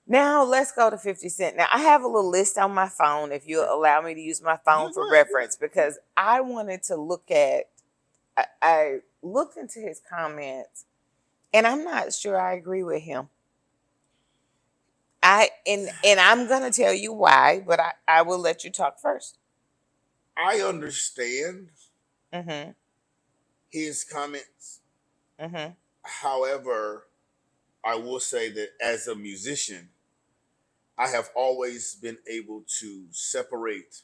Now let's go to 50 Cent. Now I have a little list on my phone if you allow me to use my phone for reference because I wanted to look at I looked into his comments and I'm not sure I agree with him. And I'm gonna tell you why, but I will let you talk first. I understand Mm-hmm. his comments. Mm-hmm. However, I will say that as a musician, I have always been able to separate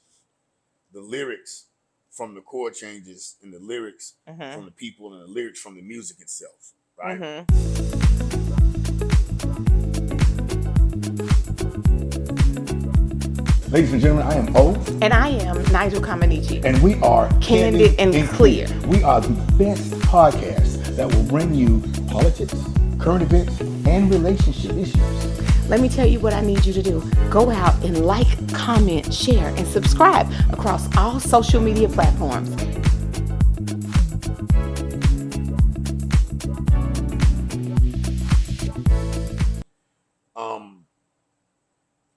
the lyrics from the chord changes and the lyrics Mm-hmm. from the people and the lyrics from the music itself, right? Mm-hmm. Ladies and gentlemen, I am O. And I am Nigel Kamanichi. And we are Candid and Clear. We are the best podcast that will bring you politics, current events, and relationship issues. Let me tell you what I need you to do. Go out and like, comment, share, and subscribe across all social media platforms.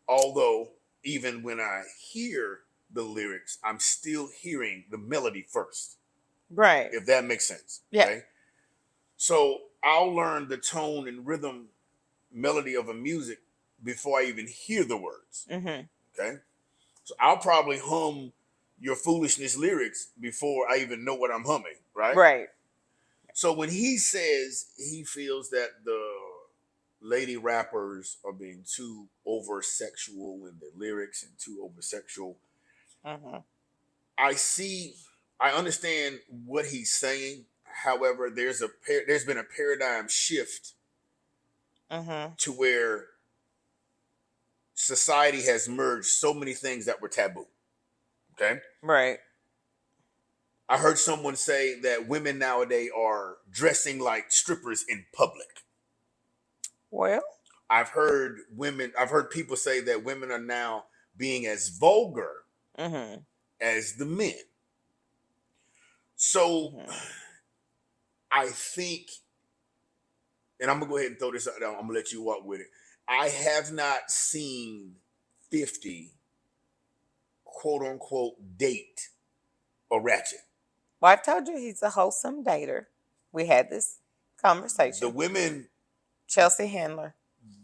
Although even when I hear the lyrics, I'm still hearing the melody first. Right. If that makes sense. Yeah. Okay? So I'll learn the tone and rhythm melody of a music before I even hear the words. Mm-hmm. Okay. So I'll probably hum your foolishness lyrics before I even know what I'm humming, right? Right. So when he says he feels that the lady rappers are being too over sexual in the lyrics and too over sexual, Mm-hmm. I understand what he's saying. However, there's been a paradigm shift Mm-hmm. to where society has merged so many things that were taboo. Okay. Right. I heard someone say that women nowadays are dressing like strippers in public. Well. I've heard people say that women are now being as vulgar Mm-hmm. as the men. So Mm-hmm. I think, and I'm gonna go ahead and throw this out there, I'm gonna let you walk with it. I have not seen 50 quote unquote date a ratchet. Well, I've told you he's a wholesome dater. We had this conversation. The women Chelsea Handler.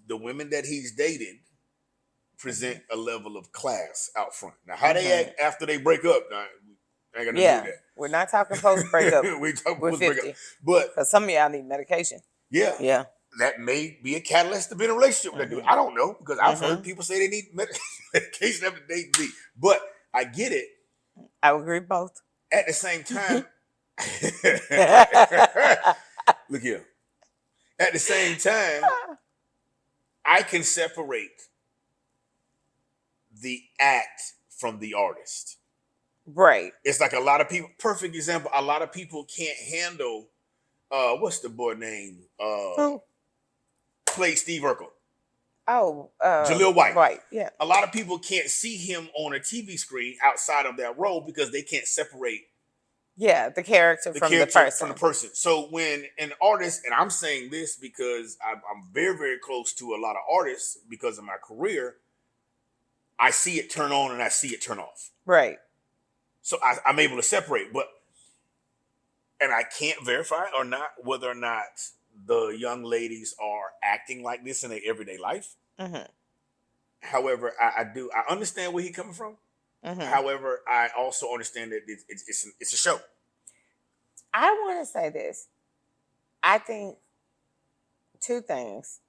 The women that he's dated present a level of class out front. Now, how they act after they break up, now, I ain't got nothing to do with that. We're not talking post breakup. We talking with post 50. breakup, but because some of y'all need medication. yeah, that may be a catalyst to be in a relationship with that dude. I don't know because I've heard people say they need medication after dating me, but I get it. I would agree both. At the same time, look here. At the same time, I can separate the act from the artist. Right. It's like a lot of people, perfect example, a lot of people can't handle what's the boy name? Who? Played Steve Urkel. Oh, Jaleel White. Right, yeah. A lot of people can't see him on a TV screen outside of that role because they can't separate the character from the person. So when an artist, and I'm saying this because I'm very, very close to a lot of artists because of my career, I see it turn on and I see it turn off. Right. So I'm able to separate, and I can't verify or not whether or not the young ladies are acting like this in their everyday life. Mm-hmm. However, I understand where he's coming from. Mm-hmm. However, I also understand that it's a show. I want to say this. I think two things,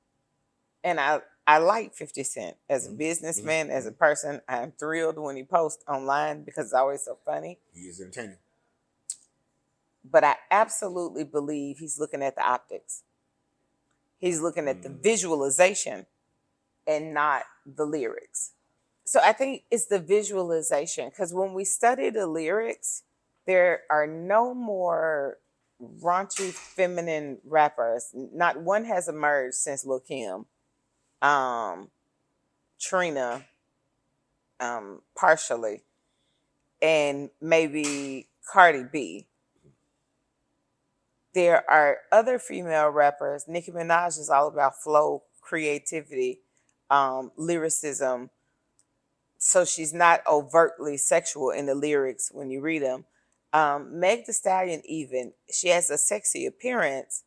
and I like 50 Cent as a businessman, as a person. I'm thrilled when he posts online because it's always so funny. He is entertaining. But I absolutely believe he's looking at the optics. He's looking at the visualization and not the lyrics. So I think it's the visualization because when we study the lyrics, there are no more raunchy feminine rappers. Not one has emerged since Lil' Kim. Trina, partially, and maybe Cardi B. There are other female rappers. Nicki Minaj is all about flow, creativity. lyricism, so she's not overtly sexual in the lyrics when you read them. Meg Thee Stallion, even, she has a sexy appearance,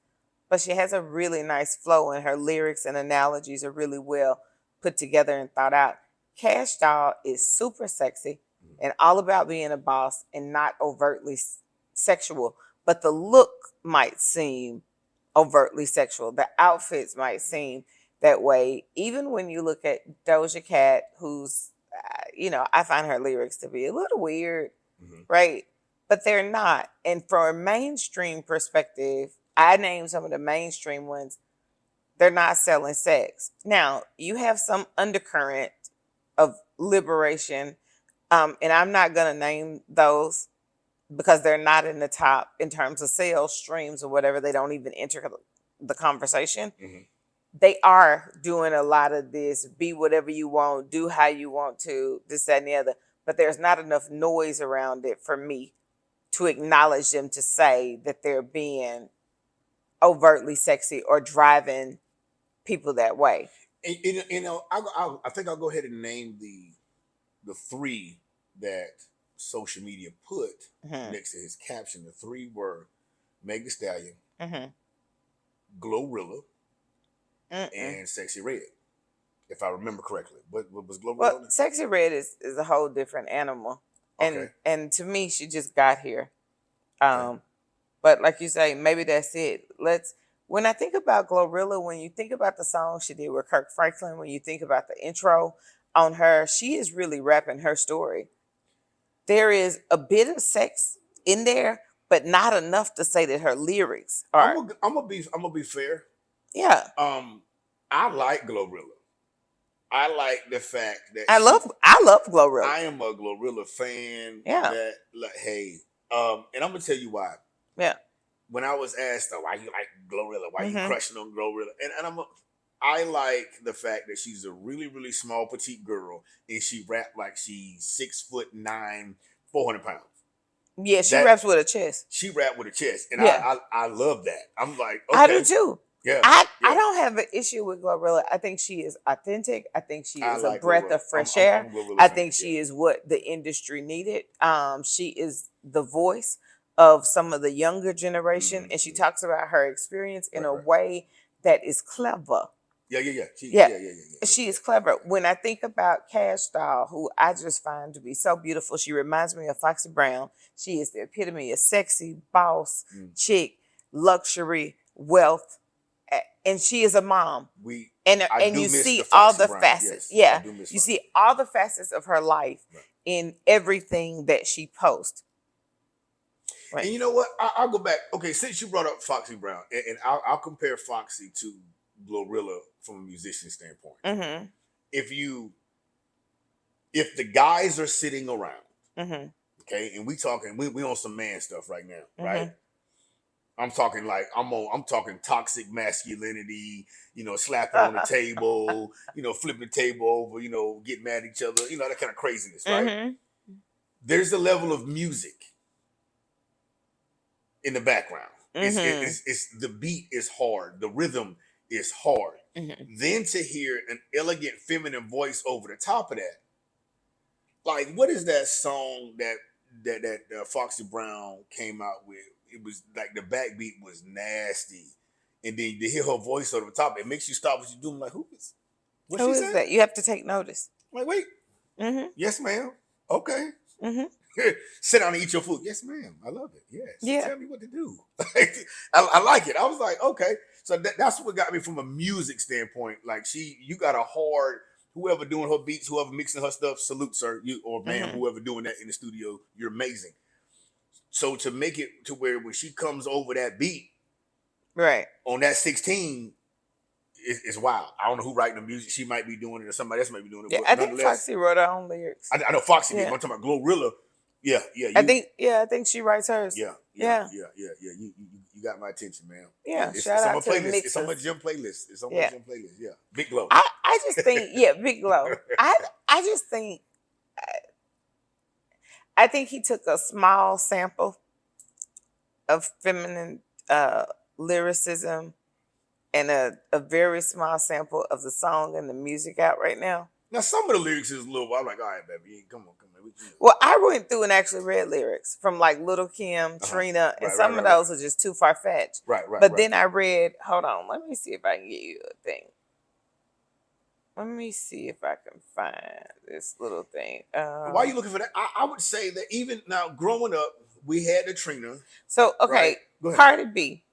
but she has a really nice flow, and her lyrics and analogies are really well put together and thought out. Kash Doll is super sexy and all about being a boss and not overtly sexual, but the look might seem overtly sexual. The outfits might seem that way. Even when you look at Doja Cat, who's, I find her lyrics to be a little weird, right? But they're not. And from a mainstream perspective, I name some of the mainstream ones, they're not selling sex. Now, you have some undercurrent of liberation, and I'm not going to name those because they're not in the top in terms of sales streams or whatever. They don't even enter the conversation. They are doing a lot of this, be whatever you want, do how you want to, this, that, and the other. But there's not enough noise around it for me to acknowledge them to say that they're being overtly sexy or driving people that way. And, I think I'll go ahead and name the three that social media put next to his caption. The three were Meg Thee Stallion, GloRilla, and Sexy Red, if I remember correctly. What was GloRilla? Well, Sexy Red is a whole different animal. And to me, she just got here. But like you say, maybe that's it. When I think about GloRilla, when you think about the song she did with Kirk Franklin, when you think about the intro on her, she is really rapping her story. There is a bit of sex in there, but not enough to say that her lyrics are. I'm gonna be fair. Yeah. I like GloRilla. I like the fact that I love GloRilla. I am a GloRilla fan. Yeah. And I'm gonna tell you why. Yeah. When I was asked, why you like GloRilla, why you crushing on GloRilla, and I like the fact that she's a really, really small, petite girl, and she rap like she's 6'9", 400 pounds. Yeah, she raps with a chest. She rap with a chest, and yeah. I love that. I'm like, okay. I do too. Yeah, I don't have an issue with GloRilla. I think she is authentic. I think she is a breath of fresh air. I think she is what the industry needed. She is the voice of some of the younger generation, and she talks about her experience in a way that is clever. Yeah. She is clever. When I think about Kash Doll, who I just find to be so beautiful, she reminds me of Foxy Brown. She is the epitome of sexy, boss, chick, luxury, wealth. And she is a mom. And you see all the facets. Yes, you see all the facets of her life in everything that she posts. Right. And you know what? I'll go back. Okay, since you brought up Foxy Brown, and I'll compare Foxy to GloRilla from a musician standpoint. If the guys are sitting around, okay, and we on some man stuff right now, right? I'm talking toxic masculinity, slapping on the table, flipping the table over, getting mad at each other, that kind of craziness, right? There's a level of music in the background. It's the beat is hard, the rhythm is hard. Then to hear an elegant feminine voice over the top of that, like what is that song that Foxy Brown came out with? It was like the backbeat was nasty, and then to hear her voice over the top, it makes you stop what you're doing. Like, who is that? You have to take notice. I'm like, wait, yes, ma'am. Okay. Sit down and eat your food. Yes, ma'am. I love it. Yes. Yeah. Tell me what to do. I like it. I was like, okay. So that's what got me from a music standpoint. Like you got a hard, whoever doing her beats, whoever mixing her stuff, salute, sir. You or ma'am, whoever doing that in the studio, you're amazing. So to make it to where when she comes over that beat, right on that 16, it's wild. I don't know who writing the music. She might be doing it, or somebody else might be doing it. Yeah, I think Foxy wrote her own lyrics. I know Foxy did. I'm talking about GloRilla. Yeah. I think she writes hers. Yeah. You got my attention, man. Yeah, shout out to the mixers. It's on my gym playlist. Yeah, Big Glow. I just think, Big Glow. I just think. I think he took a small sample of feminine lyricism and a very small sample of the song and the music out right now. Now, some of the lyrics is a little. I'm like, all right, baby, come on. Well, I went through and actually read lyrics from like Little Kim, Trina, and some of those are just too far fetched. Right. But then I read. Hold on, let me see if I can get you a thing. Let me see if I can find this little thing. Why are you looking for that? I would say that even now, growing up, we had the Trina. So okay, right? Cardi B.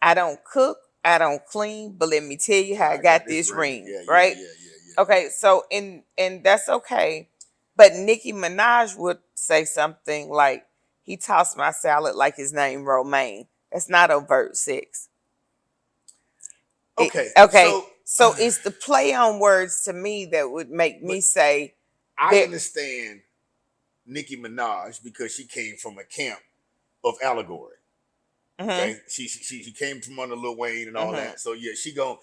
I don't cook, I don't clean, but let me tell you how I got this ring. Right? Yeah. Okay, so and that's okay. But Nicki Minaj would say something like, he tossed my salad like his name Romaine. That's not overt sex. Okay. So it's the play on words to me that would make me say. I understand Nicki Minaj because she came from a camp of allegory. Mm-hmm. Okay, she came from under Lil Wayne and all that. So yeah, she gonna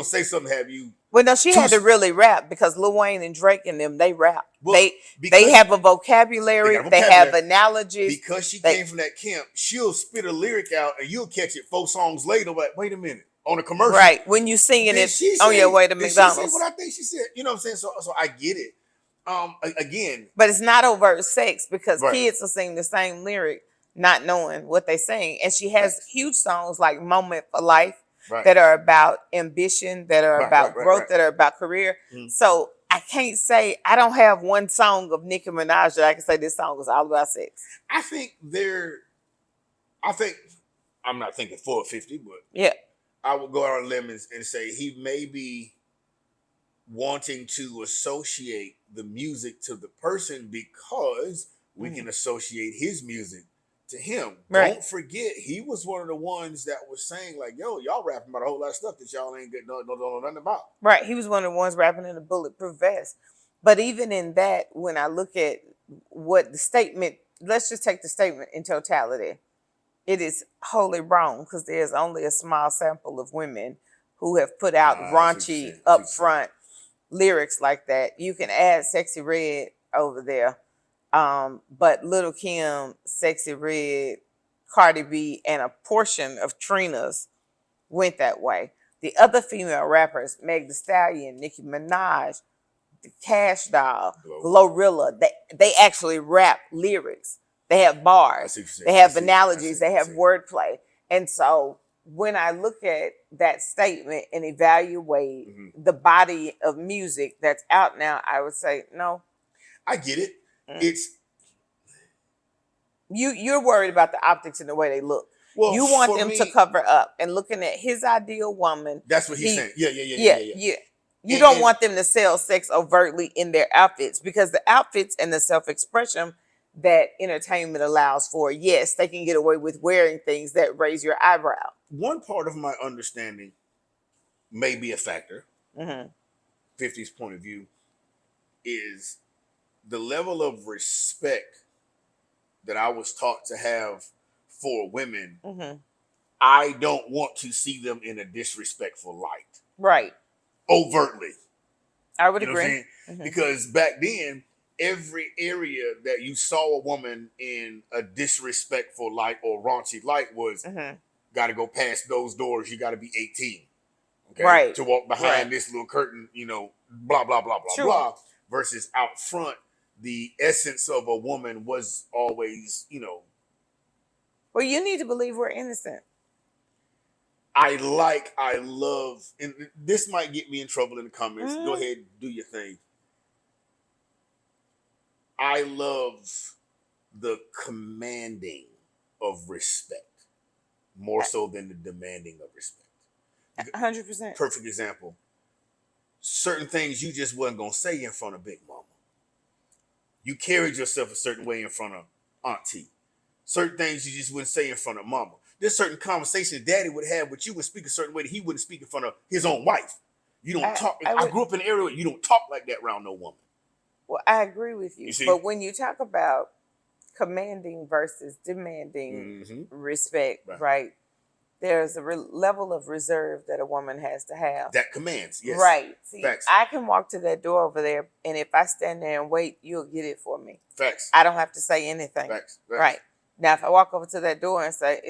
say something. Have you? Well, no, she had to really rap because Lil Wayne and Drake and them, they rap. Well, they have a vocabulary. They have analogies. Because she came from that camp, she'll spit a lyric out and you'll catch it 4 songs later. But wait a minute, on a commercial, right? When you singing it on your way to McDonald's. She said what I think she said. You know what I'm saying? So I get it. Again, but it's not overt sex because kids will sing the same lyric, not knowing what they sing. And she has huge songs like Moment for Life that are about ambition, that are about growth, that are about career. So I can't say, I don't have one song of Nicki Minaj that I can say this song is all about sex. I think I'm not thinking 450, but yeah, I would go out on lemons and say he may be wanting to associate the music to the person because we can associate his music to him. Right. Don't forget, he was one of the ones that was saying like, yo, y'all rapping about a whole lot of stuff that y'all ain't don't know nothing about. Right. He was one of the ones rapping in a bulletproof vest. But even in that, when I look at what the statement, let's just take the statement in totality. It is wholly wrong because there's only a small sample of women who have put out raunchy, upfront lyrics like that. You can add Sexy Red over there. But Little Kim, Sexy Red, Cardi B, and a portion of Trina's went that way. The other female rappers, Meg Thee Stallion, Nicki Minaj, the Kash Doll, GloRilla, they actually rap lyrics. They have bars. They have analogies. They have wordplay. And so when I look at that statement and evaluate the body of music that's out now, I would say no. I get it. It's you're worried about the optics and the way they look. Well, you want them to cover up, and looking at his ideal woman. That's what he's saying. Yeah. You don't want them to sell sex overtly in their outfits because the outfits and the self-expression that entertainment allows for, yes, they can get away with wearing things that raise your eyebrow. One part of my understanding may be a factor. 50's point of view is the level of respect that I was taught to have for women. I don't want to see them in a disrespectful light. Right. Overtly. I would agree. Because back then, every area that you saw a woman in a disrespectful light or raunchy light was got to go past those doors. You got to be 18. Okay. Right. To walk behind this little curtain, blah, blah, blah, blah, blah. Versus out front, the essence of a woman was always, Well, you need to believe we're innocent. I love, and this might get me in trouble in the comments. Go ahead, do your thing. I love the commanding of respect more so than the demanding of respect. 100%. Perfect example. Certain things you just wasn't going to say in front of Big Mama. You carried yourself a certain way in front of Auntie. Certain things you just wouldn't say in front of Mama. There's certain conversations Daddy would have with you would speak a certain way that he wouldn't speak in front of his own wife. You don't talk. I grew up in an area where you don't talk like that around no woman. Well, I agree with you. But when you talk about commanding versus demanding respect, right? There's a level of reserve that a woman has to have. That commands, yes. Right. See, Facts. I can walk to that door over there, and if I stand there and wait, you'll get it for me. Facts. I don't have to say anything. Facts. Right. Now, if I walk over to that door and say,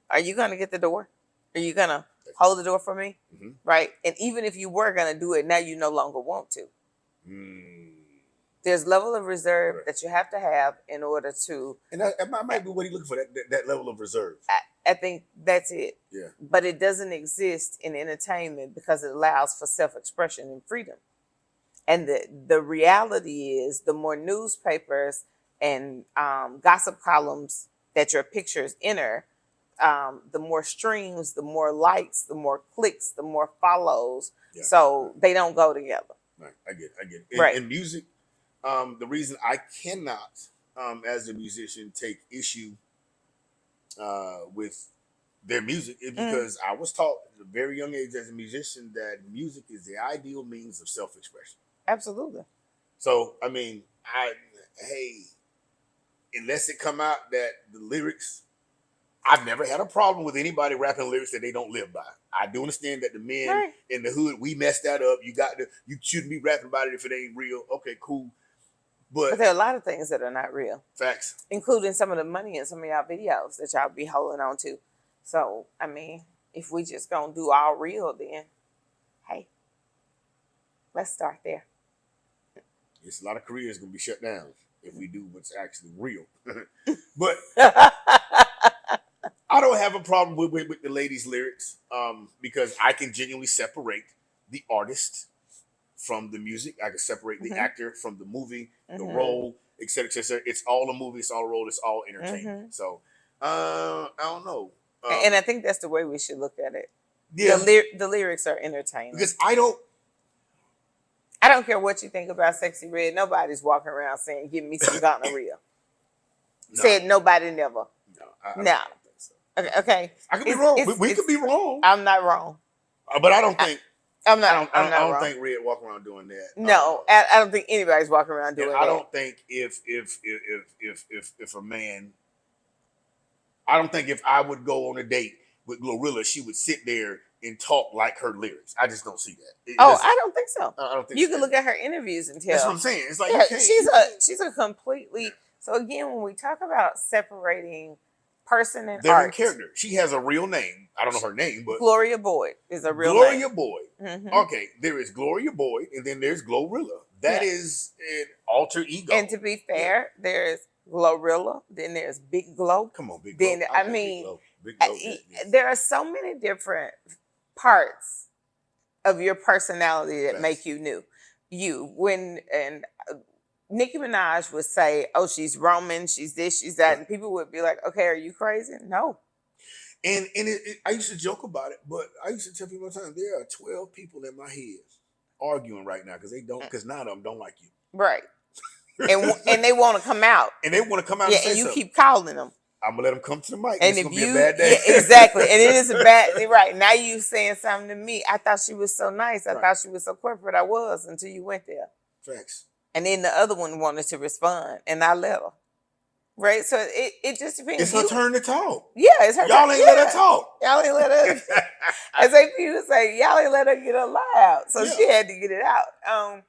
are you going to get the door? Are you going to hold the door for me, Mm-hmm. right? And even if you were gonna do it, now you no longer want to. There's level of reserve that you have to have in order to. And that might be what he's looking for, that level of reserve. I think that's it. Yeah. But it doesn't exist in entertainment because it allows for self-expression and freedom. And the reality is, the more newspapers and gossip columns that your pictures enter, the more streams, the more likes, the more clicks, the more follows. Yeah. So they don't go together. Right. I get it. In music, the reason I cannot, as a musician, take issue with their music is because I was taught at a very young age as a musician that music is the ideal means of self-expression. Absolutely. So, I mean, unless it come out that the lyrics, I've never had a problem with anybody rapping lyrics that they don't live by. I do understand that the men in the hood, we messed that up. You shouldn't be rapping about it if it ain't real. Okay, cool. But there are a lot of things that are not real. Facts. Including some of the money in some of y'all videos that y'all be holding on to. So, I mean, if we just gonna do all real, then, hey, let's start there. It's a lot of careers gonna be shut down if we do what's actually real. But I don't have a problem with the ladies' lyrics because I can genuinely separate the artist from the music. I can separate the actor from the movie, the role, et cetera, et cetera. It's all a movie, it's all a role, it's all entertainment. So, I don't know. And I think that's the way we should look at it. Yeah. The lyrics are entertaining. Because I don't care what you think about Sexy Red. Nobody's walking around saying, give me some gonorrhea. No. Said nobody never. No. I don't think so. Okay. I could be wrong. We could be wrong. I'm not wrong. But I don't think. I don't think Red walking around doing that. No, I don't think anybody's walking around doing that. I don't think if a man, I don't think if I would go on a date with GloRilla, she would sit there and talk like her lyrics. I just don't see that. I don't think so. I don't think you can look at her interviews and tell. That's what I'm saying. It's like she's a completely. So again, when we talk about separating person and they're art, in character. She has a real name. I don't know her name, but Gloria Boyd is a real name. Gloria Boyd. Okay, there is Gloria Boyd, and then there's GloRilla. That is an alter ego. And to be fair, there's GloRilla, then there's Big Glow. Come on, Big Glow. Then I mean, Big Glow, there are so many different parts of your personality that make you new. Nicki Minaj would say, "Oh, she's Roman, she's this, she's that," and people would be like, "Okay, are you crazy?" No. And I used to joke about it, but I used to tell people all the time, there are 12 people in my head arguing right now because nine of them don't like you. Right. and they want to come out. And they want to come out and say and you something. keep calling them. I'm going to let them come to the mic. And it's going to be a bad day. Yeah, exactly. And it is a bad day. Right. Now you saying something to me. I thought she was so nice. I thought she was so corporate. I was until you went there. Facts. And then the other one wanted to respond, and I let her. Right? So it just depends. It's her turn to talk. Yeah, it's her turn. Y'all ain't let her talk. Y'all ain't let her. As they people say, y'all ain't let her get her lie out. So she had to get it out. I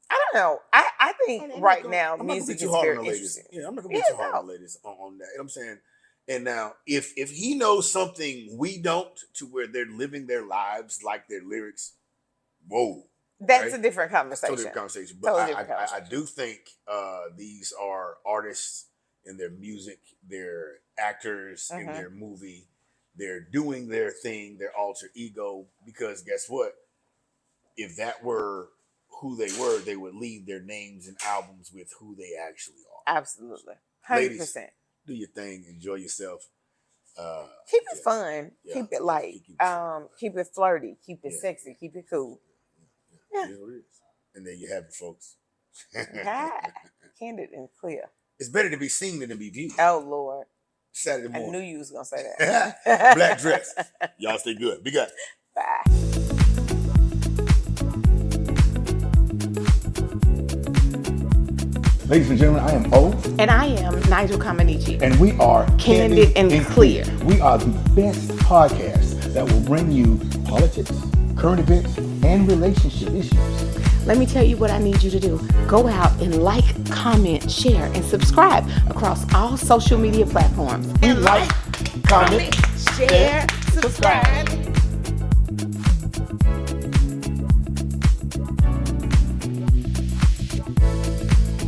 don't know. I think right now music is very interesting. Yeah, I'm not going to be too hard on the ladies on that. You know what I'm saying? And now, if he knows something we don't, to where they're living their lives like their lyrics, whoa. That's a different conversation. Totally different conversation. But I do think these are artists in their music, they're actors in their movie, they're doing their thing, their alter ego, because guess what? If that were who they were, they would leave their names and albums with who they actually are. Absolutely. 100%. Ladies, do your thing, enjoy yourself. Keep it fun. Yeah. Keep it light. Keep it flirty. Keep it sexy. Keep it cool. Yeah. And there you have it, folks. Candid and Clear. It's better to be seen than to be viewed. Oh, Lord. Saturday morning. I knew you was going to say that. Black dress. Y'all stay good. Be good. Bye. Ladies and gentlemen, I am O. And I am Nigel Comaneci. And we are Candid and Clear. We are the best podcast that will bring you politics, current events, and relationship issues. Let me tell you what I need you to do. Go out and like, comment, share, and subscribe across all social media platforms. And like, comment, share, subscribe.